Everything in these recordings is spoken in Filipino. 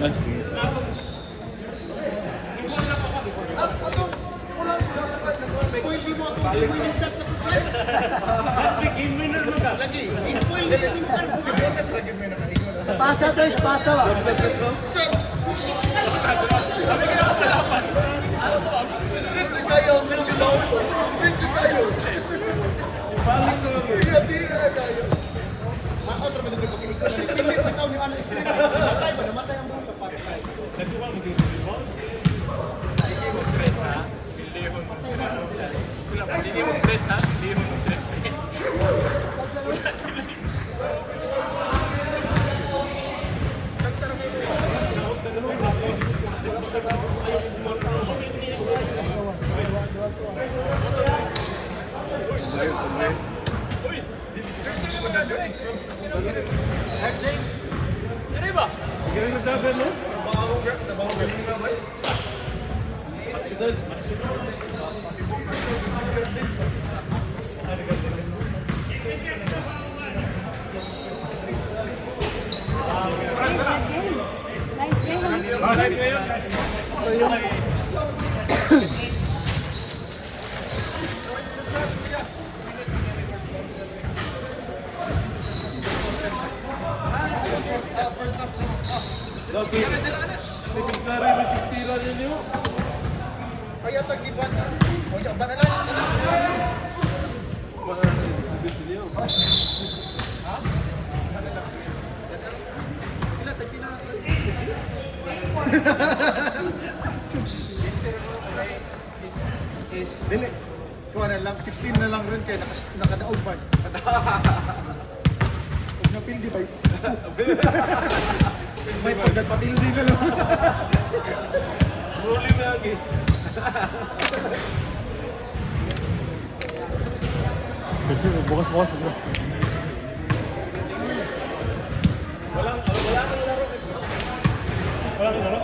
Spoil mo ako, winning shot na ko. Last game winner mo ka. Lagi, spoil na yung card. Joseph lagi mo na kaingon. Pasa to, pasa ba? Shot. Sabi ka na sa lapas. Straight to kayo, straight to kayo. Balik ko lang. Hindi ka kayo. Ako trabaho na pagkinig ko. Pilit na tao ni Ana Estrella. Namatay ba? Namatay ang buong kapatay. Nagtuwa mo siya sa ball? Hindi mo stress ha? Hindi mo stress. Hindi mo stress ha? Hindi mo stress. Ano ba? Sige na dagan no? Trabaho galing nga ba? Accident. Nice game. Sari masih tira niyo. Kaya tag-iban. O, ba na lang? Dili. Kuha na lang, 16 na lang rin kaya nakadaog ba? Huwag na pildi ba? May pagkapapildi na lang. Huli na lagi. Bukas. Walang laro. Walang laro.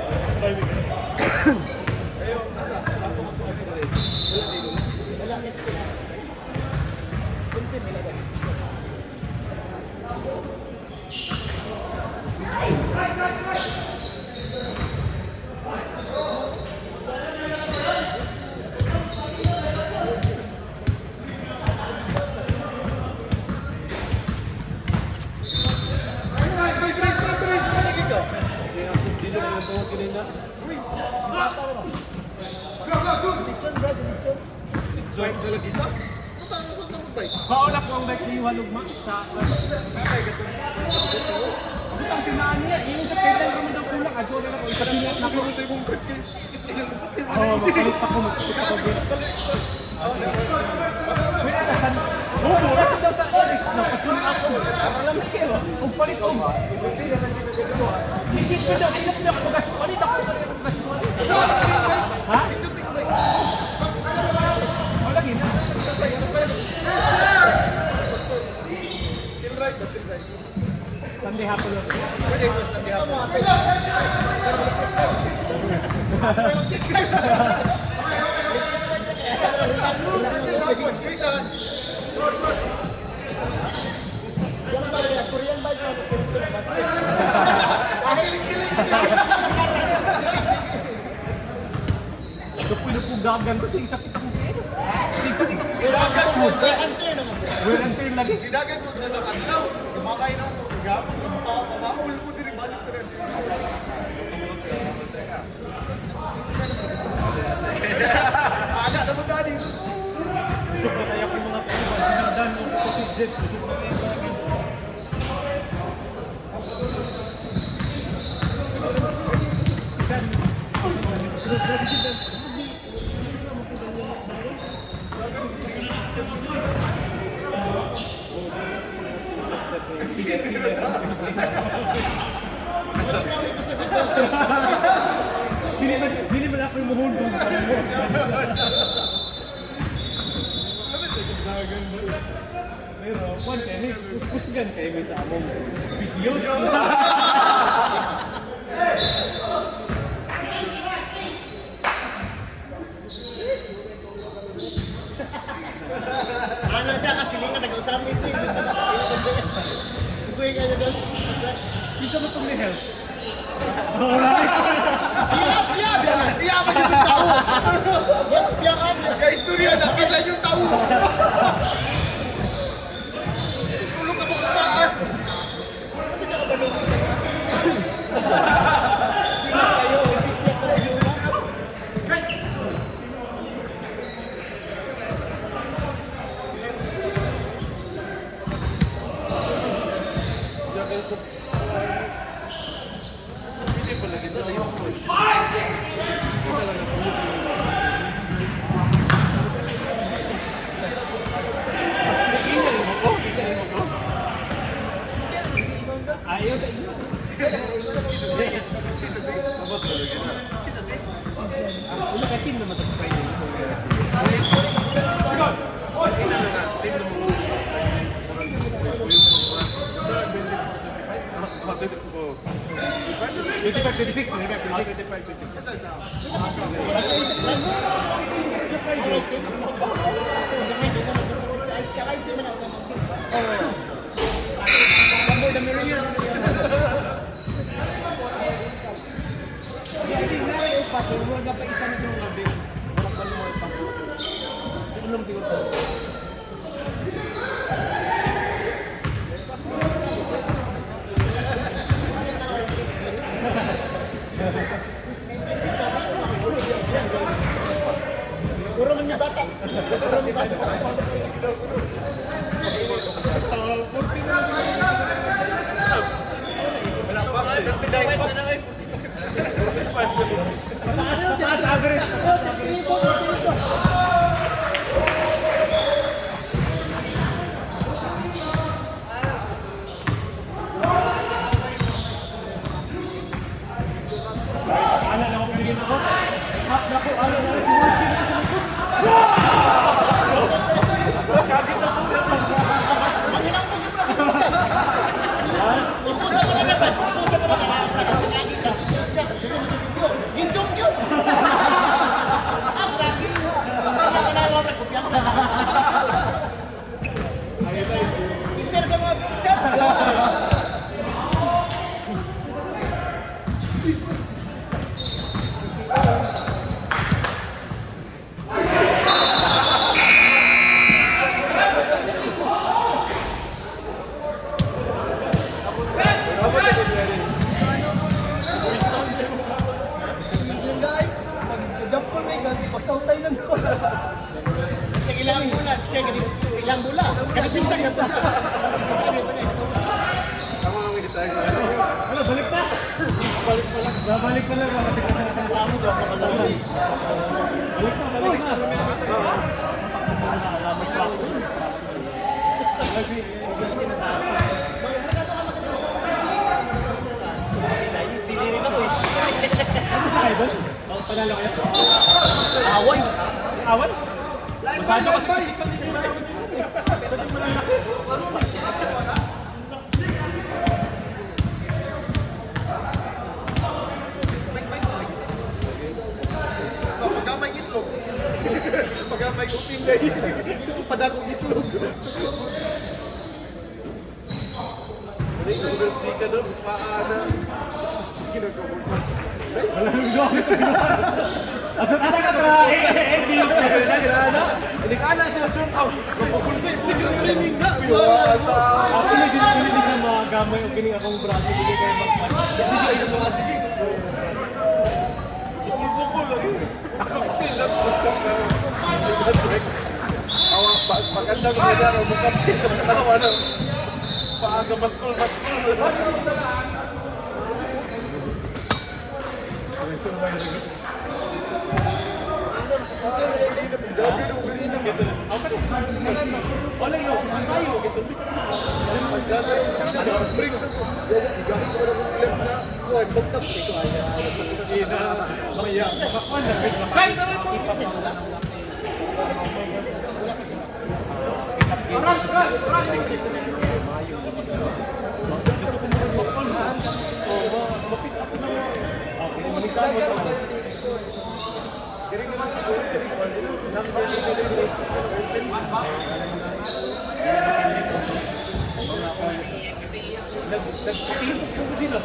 Swipe ka lang dito? Paano sa tamang ba? Kaula ko ang bike ni Walugma sa ang sinaan niya, yung sa pedal ko daw kulang, ako na lang isa din Naku mo sa ibong break eh. oh, makalit pa ko. Wait, tasan. Mura daw sa Eric na pasun ako. Alam mo kayo, kung palit ko. Higit ko daw, ilang sila pagkasulit ako. Ha? Wala gina. Chill ride. Sunday hapon lang. Pwede ko Sunday hapon. Korean bike na. Dagan ko sa isa kitang pera. Dagan mo sa kantin naman. Wear and tear lagi. Dagan mo sa kantin. Kumakay na mo. Gapon mo pamaul mo diri balik na rin. Ala na mo dali. Busog na tayo yung mga paiwan. Sinagdan mo ko si Jet. Busog na tayo lagi. Hindi man ako yung muhundong. Pero, kwan kayo, may pusgan kayo may sa among videos. Ano siya kasi nga nag-usap ni Steve. Kuya ka doon. Isa mo itong only helps. Iya apa gitu tahu? Yang ada sa istorya na kisa yung tahu. Tulong ka po sa taas. Ayaw na yun. Una ka team naman sa Friday. Puro man yung bata. Taas average. Ano na ako bigyan ako? Hap na ko, ano na si Wilson na sa likod. Ipusa mo na naman. Ipusa mo na naman. Sa lagi ka. Gisong yun. Ang lagi. Kaya ka na naman may kumpiyansa. I-share sa mga share. Sa ilang bulan, siya ganito, ilang bulan. Ganito pinsan ka po siya. Ano, balik na? Balik pa lang. Babalik pa lang. Balik pa lang. Balik na. Panalo kayo? Away. Awan? Masyado kasi physical dito. Pagkamay itlog. Pagkamay kuping dahil. Padakong itlog. Nagulsi ka doon, paana. Ginagawin. Wala nang gawin. Asa ka tra? Edis. Hindi ka na siya shoot out. Kapagulsi, siglang training na. Ako na din sa mga gamay o kining akong braso. Hindi kayo mag-match. Sige, sa mga sige. Ipupukul lang yun. Kasi sa puchok na. Paganda ko na ang mukha dito. Ano? Paaga maskul. Nagtihintog po sila.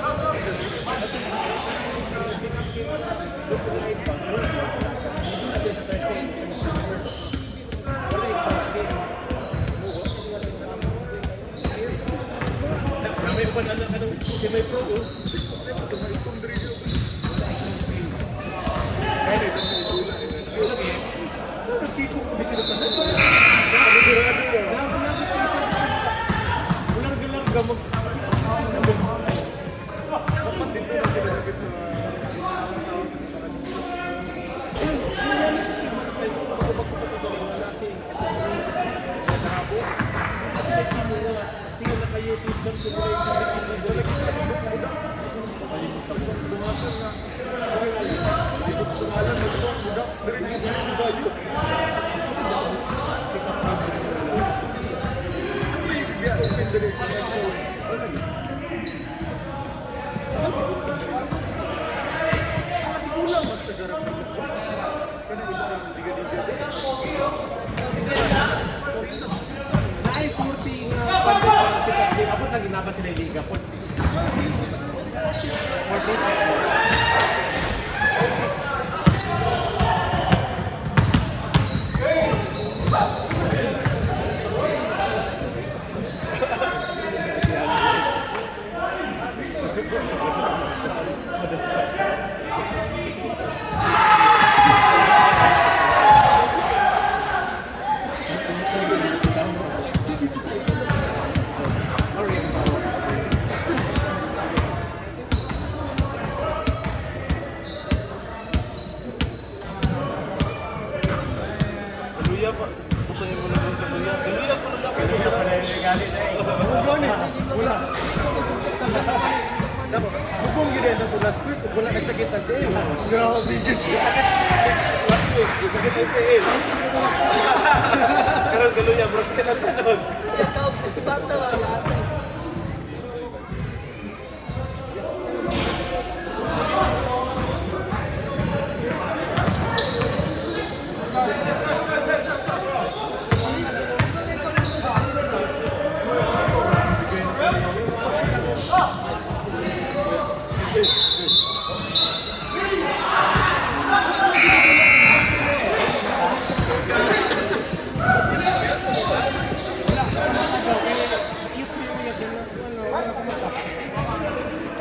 May pa na si may pro. Abot lagi na ba sila yung liga po? Bukong gini ito po last week, wala nagsakit ang tail. Grabe yun. Last week, sakit ang tail. Karoon galunya, bro. Kaya lang tanong. Ikaw, gusto ba ito? Wala.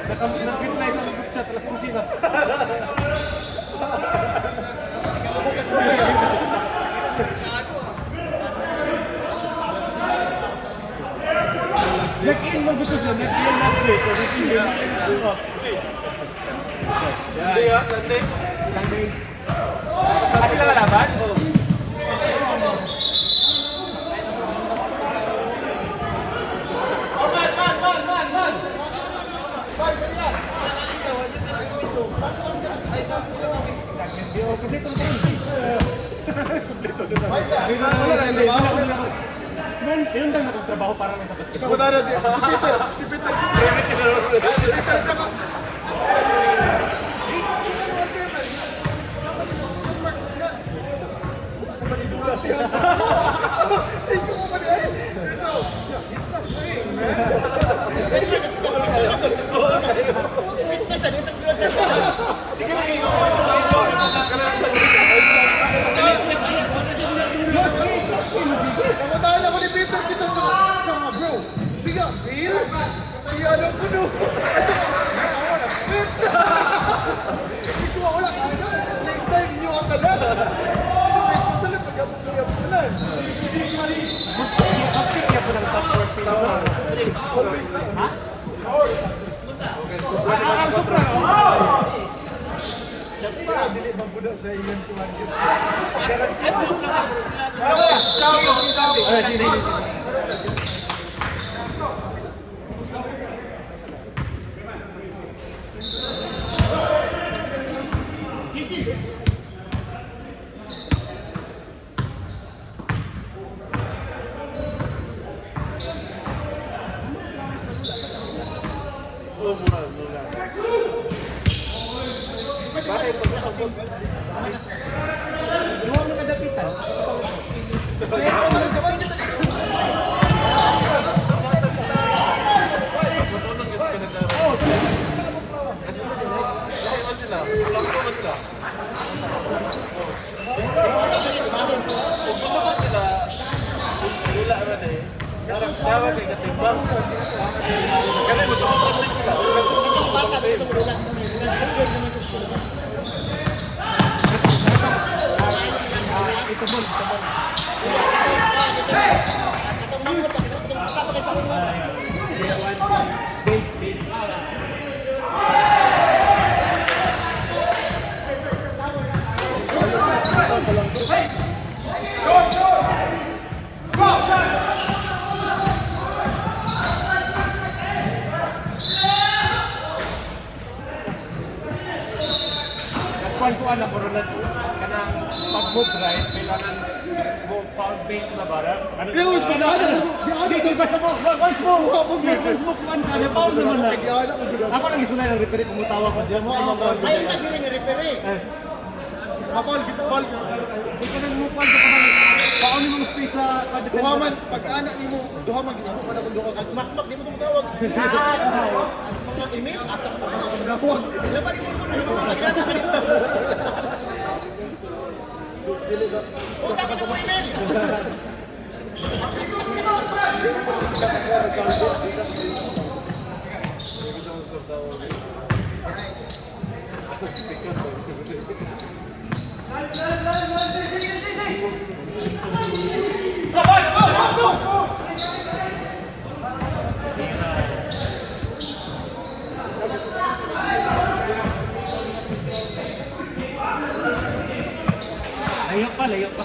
Nag-reply sa group chat, alas 11 na. Nag-in mo gusto siya, nag-in last week. Sunday ha, Sunday. Sunday. Kasi lalaban? Yun lang nakagtrabaho para lang sa basketball. Nakuta na si Peter. Si Peter. Si Peter saka. Namatala ko ni Peter kita sa bro. Biga, Bill. Si ano ko no. At saka, Peter. Hindi ko wala ka na. Next time, inyo ang kanan. Basta na pag-abog-abog ko na. Uptick niya po ng top 14. Always na. Ha? Ang sobra. Pero dili bang buda sa iyan tuwan yun. Luwag na kadapitan. Sa kuan na pero kanang pag-move right, kailangan mo foul bait na ba? Pero mas panalo. Hindi, basta mo, once mo kuan ka, na foul naman na. Ako nang isulay ng referee, pumutawa ko siya. Ay, hindi rin referee. Foul, foul. Hindi ka nang mukha ka pa paano mong space sa pa-defend. Duhaman, pag-anak ni mo, duhaman, ginako pa na kung duha ka. Makmak, di mo itong tawag. At mga email, asak pa mga tawag. Laban mo mo na yung mga nagkata ka dito. Huwag ka mo email! Layok pa.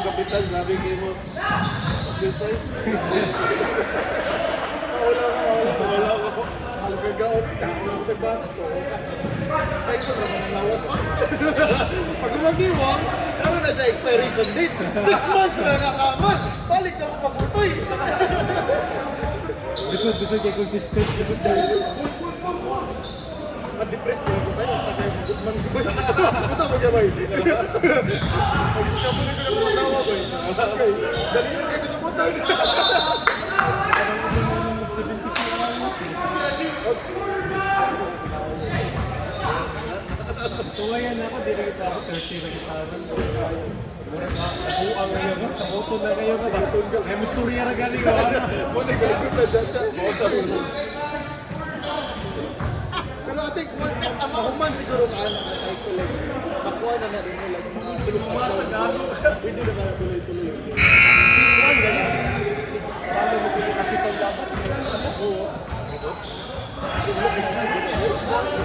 Kapital, grabe kayo mo. Exercise. Wala ko. Alagagaon. Dahil ang tagbata ko. Size ko naman ang lawas. Pag umagiwang, ano na sa expiration date? 6 months na nakaman. Balik na mo pagutoy. Bisod kay consistent. Ma-depress na ako tayo. Basta kayo mag-goodman ko ba? Puta mo ka ba? Pag-kapunin ko na mga tawa ko. Okay. Dali na kayo sa puta. So ngayon ako, di na kita ako 30 na kita. Nabuang na yun, sa auto na kayo. May musturya na galing ko. Muna galit na dyan siya. Pero I think mas mahuman siguro ka na sa cycle like makuha na rin mo like mga tulong hindi na kaya tuloy-tuloy. Paano mo kung kasi pag-dapat?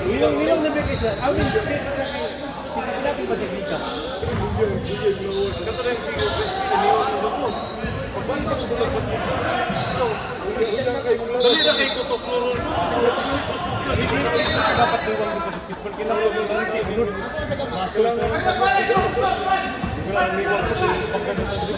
Wilong na bigay siya. Ang bigay siya kay kita natin ba sa Vika? Kato rin siguro crispy na niyo mo. Pagbalik sa tulog mas dali na kay kutok-kloro. Dapat siwang sa basketball. Kailangan mo lang kayo minun. Kailangan may iwan ko sa pagkanutan din.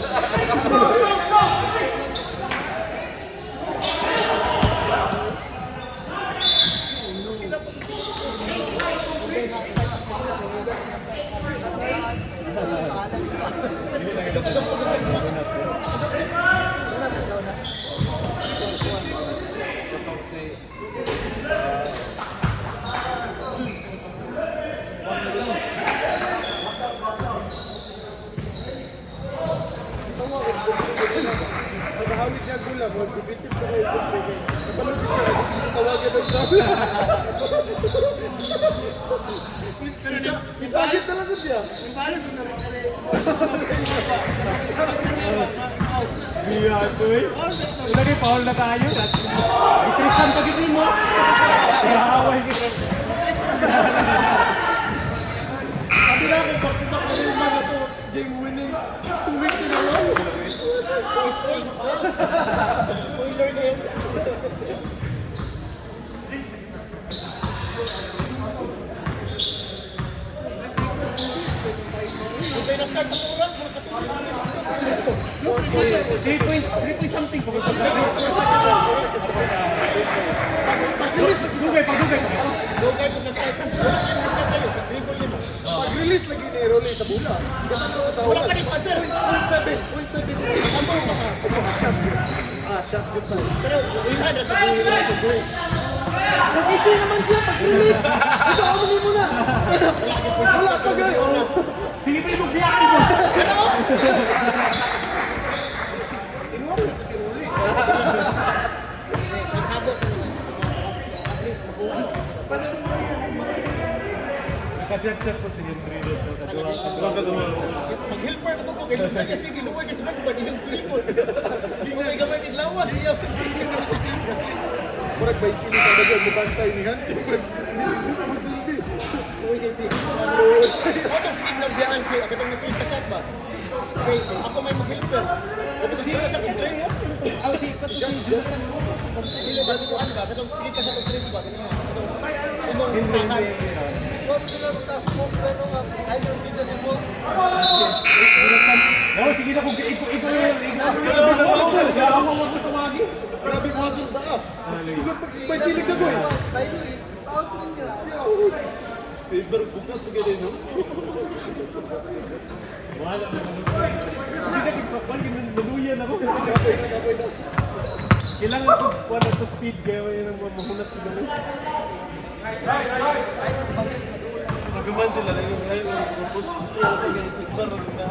Nagahawid niya gula, mag-definitive ko kayo. Napalugit siya, hindi sa tawagan ng sabi. Ipagit talaga siya. Biya ko eh. Lagi Paul na tayo. Ikrisan pag hindi mo. Ihaway kita. Sabi na akong pag-tumak ko rin mga to, game winning 2 weeks in a row. Spoiler na yun. Kung na-start ang oras, mga katulad. 3 point something po. Pag-dugay. Dugay kung na-start ang oras, na-start tayo, dribble nimo. Pag-release lagi ni Rolly sa bola. Wala pa rin pa, sir. 0.7. Ambang maka. Shot yun. Shot yun. Pero wala na sa buhay na ito. Nag-isi naman siya pag-release. Ito, amunin mo na. Wala ka, guys. Sige pa yung biyakin mo. Inuwa mo na kasi uli. Nagsabot mo. At least, nabukas. Nakaset-set po sige 3 dito. Kadua. Mag-helper na ko kay Lutsa kasi ginuwi kasi man mag-helper. Hindi mo may gamay kidlawas iya kasi. Murag bay chini sa dagan mo bantay ni Hans. Uy kasi ako sige na biyaan siya ako tong nasa shot ba. Okay, ako may mag-helper. Ako sige ka sa interest. Ako si Dili ba si Juan ba? Katong sige ka sa interest ba ganyan. Imong sahan. Wag sila taas mo pero nga ay yung pizza si mo. Oh, sige na kung iko. Ako mo tumagi. Grabe mo hasul da. Siguro pag may chili ka ko. Silver bukas pagkali no. Wala na. Hindi ka tigpapal ginunuyan ako. Kailangan ko wala to speed kaya yun ang mahunat ko gano'n. Magaman sila na yung gusto ko yung silver na.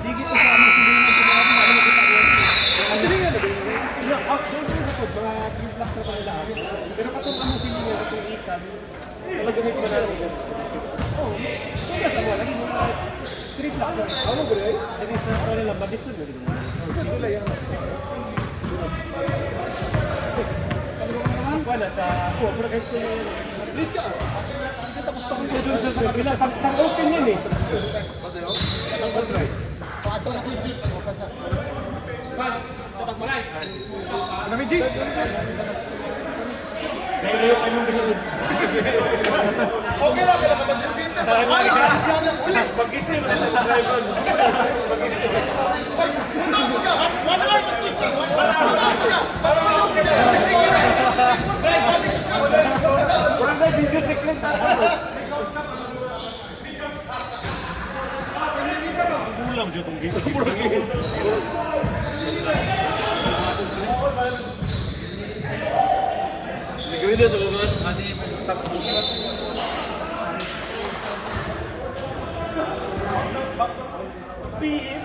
Sige to sa mga sige na sige nga ba? No, ako mga blocks na pala lahat. Pero katong ano sige nga katong ikan. Talagamit ba natin? Oh, kaya sa wala lagi mga 3 blocks. Ano ba rin? Hindi sa wala lang madison na rin. Ano lang yan? Wala sa pero guys ko yung lead ka. Tapos tapos sa kabila pag open yan eh. Pato na TV mo pa sa. Tatak mo. Kami G. Dahil yung anong ganyan. Okay lang kaya kasi pinta. Mag-isip na sa driver. Mag-isip. Punta mo ka. One hour mag-isip. One hour ka. Patulog ka na. Kasi Wala na video secret na. Gulam siya itong game. Nagawin na sa umas kasi takbo. Pin.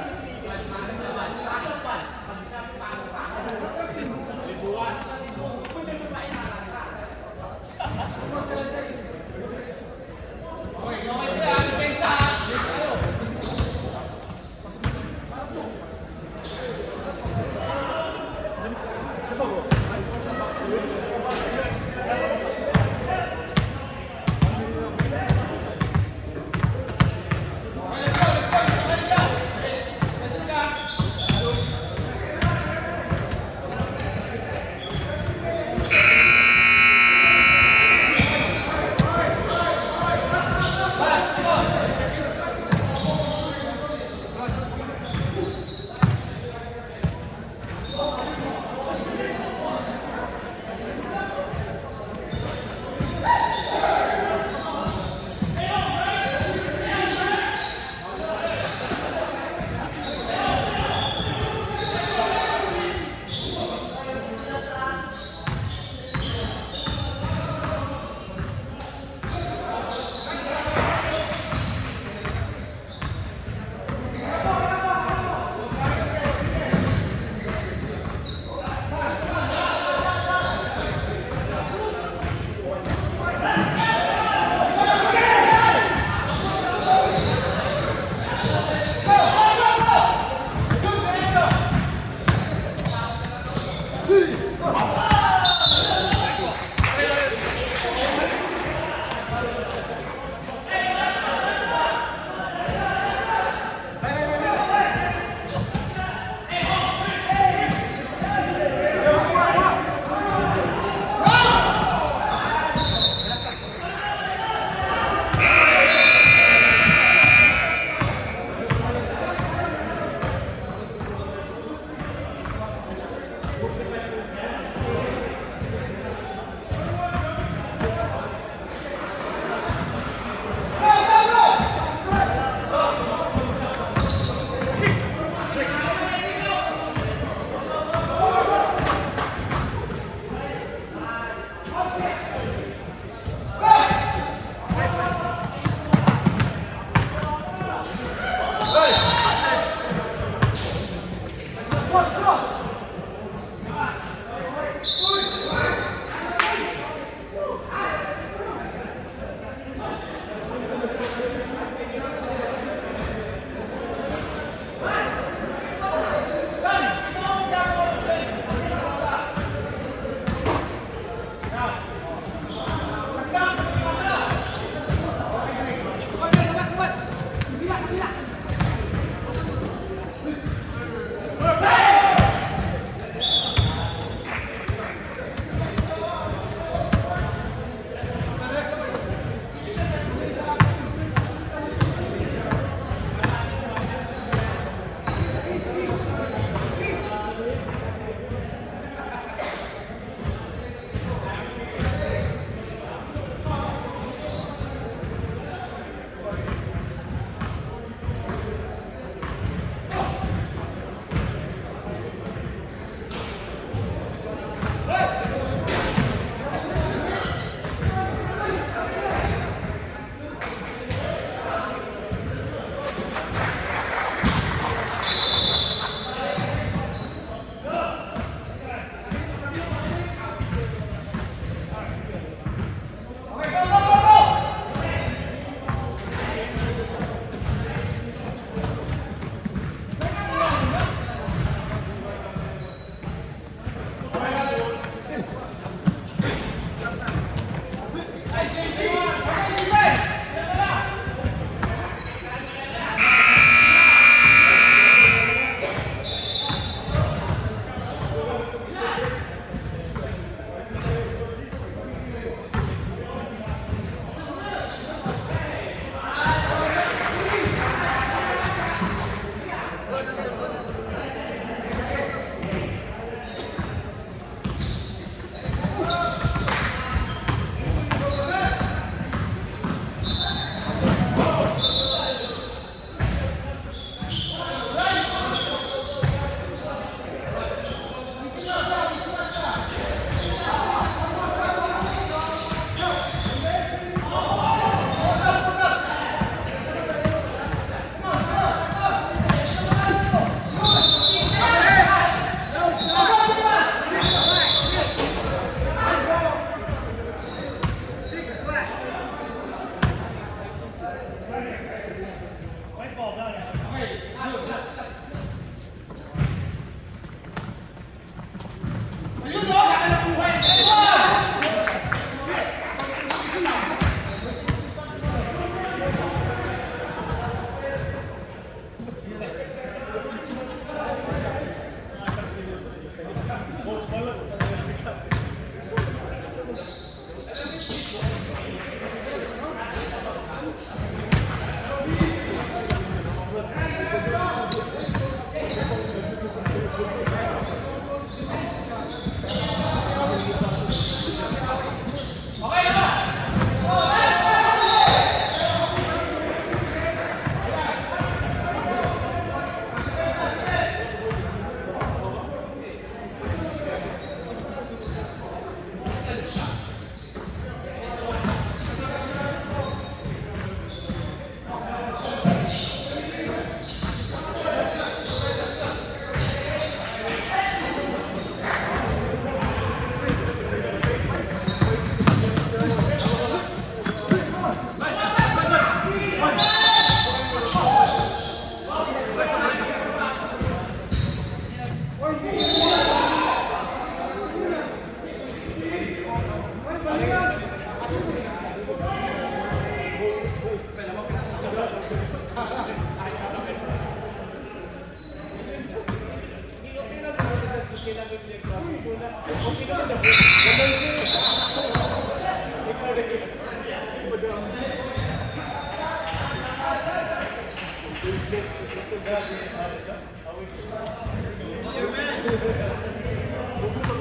Thank you.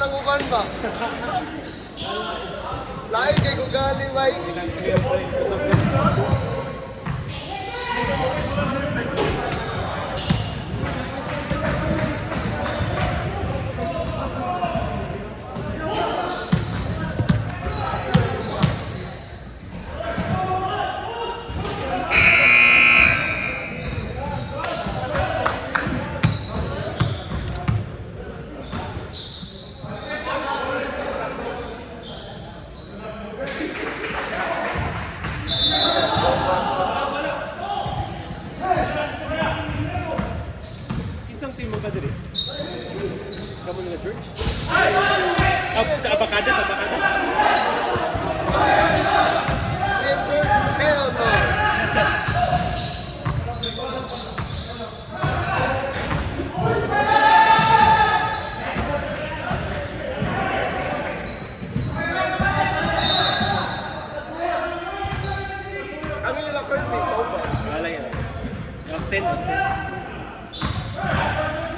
ng uban ba? Lain kay Gugali, bay. Kinsang team mo ka diri? Kamu nila church? Sa Abacada, sa Abacada. Hell no. Kami nila Kirby, ikaw ba? Wala yan. Austin.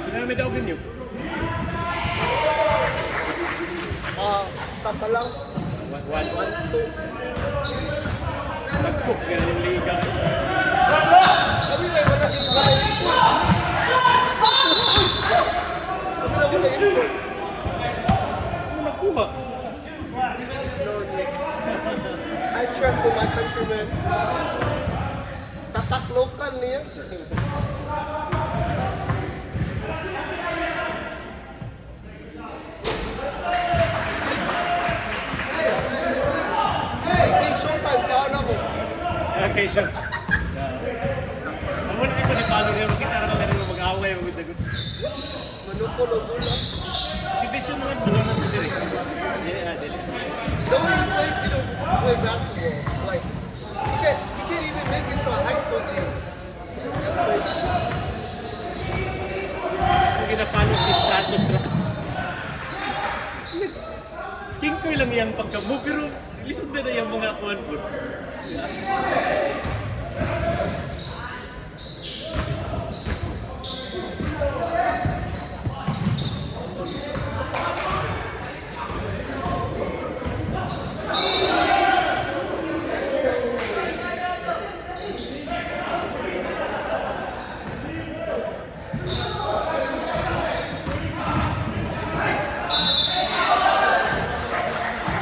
Pinamid daw ganyo. Stop pa lang. 1-1. 1-2. Nag-cook ka ng liga. Kami may malaking bahay. Kami na wala import. Ano nakuha? I trust in my countrymen. Tataklokan niya. Hey, showtime, kaon ako. Okay, sure. Amo na ito ni Palo niya, makita na kami rin mag-away mo sa good. Manupol o gula. Division mo na sa diri. Dili. The way he plays, play basketball. Like, you can't even make it to a high school team. That's crazy. Kung ginapalo si status na. King Koy lang yung pagka-move, pero lisod na yung mga kuhan po.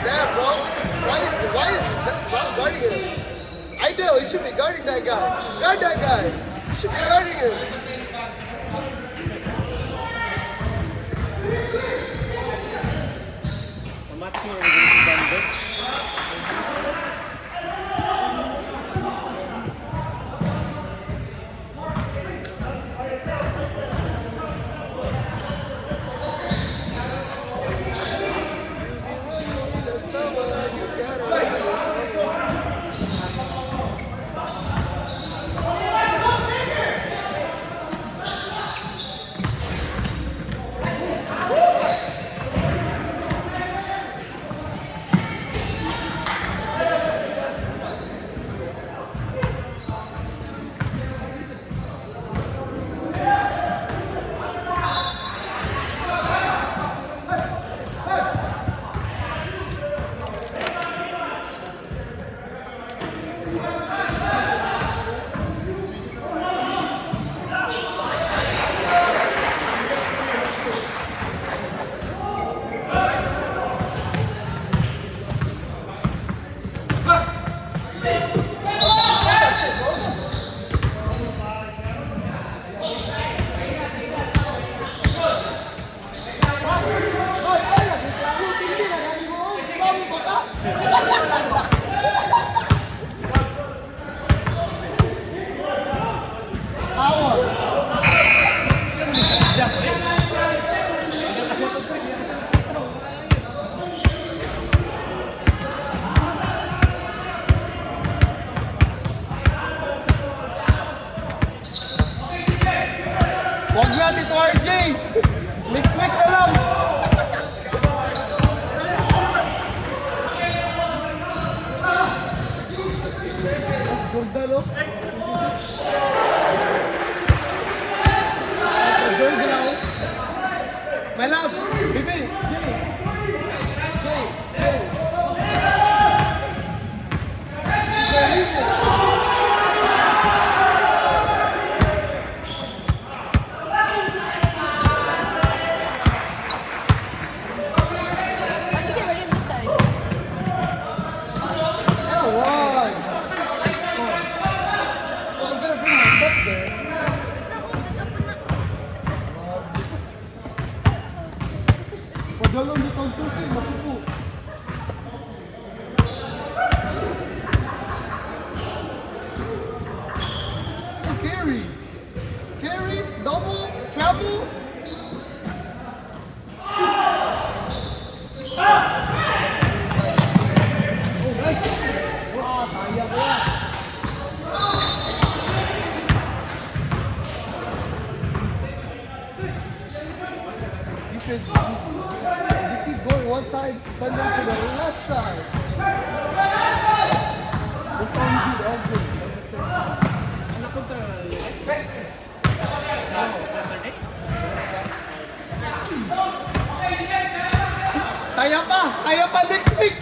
Damn, bro. Why is guarding him? I know, you should be guarding that guy. Guard that guy. You should be guarding him. Pamatch mo yung si Bando. There's someone you gotta Huwag na, Tito RJ! Next week na lang! Jordan, no? Jordan, no? My love! Bibi! Jay! Carry. Carry, double, travel. Oh, nice. Wow, sayang yan. Defense, they keep going one side, send them to the left side. That's all you do all good. Ano kontra na Saturday? Kaya pa next week.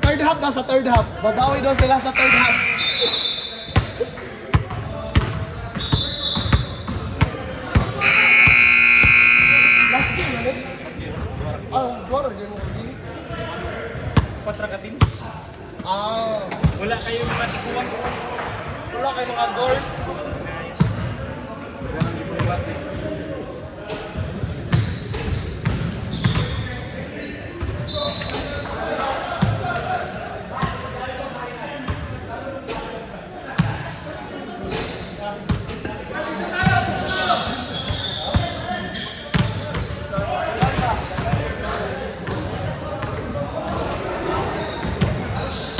Third half daw sa third half. Babawi daw sila sa third half. Last game ulit. Goro game mo din. Kontra ka din. Wala kayong matikuhan. Wala kayo mga gores. Wala kayong matikuhan.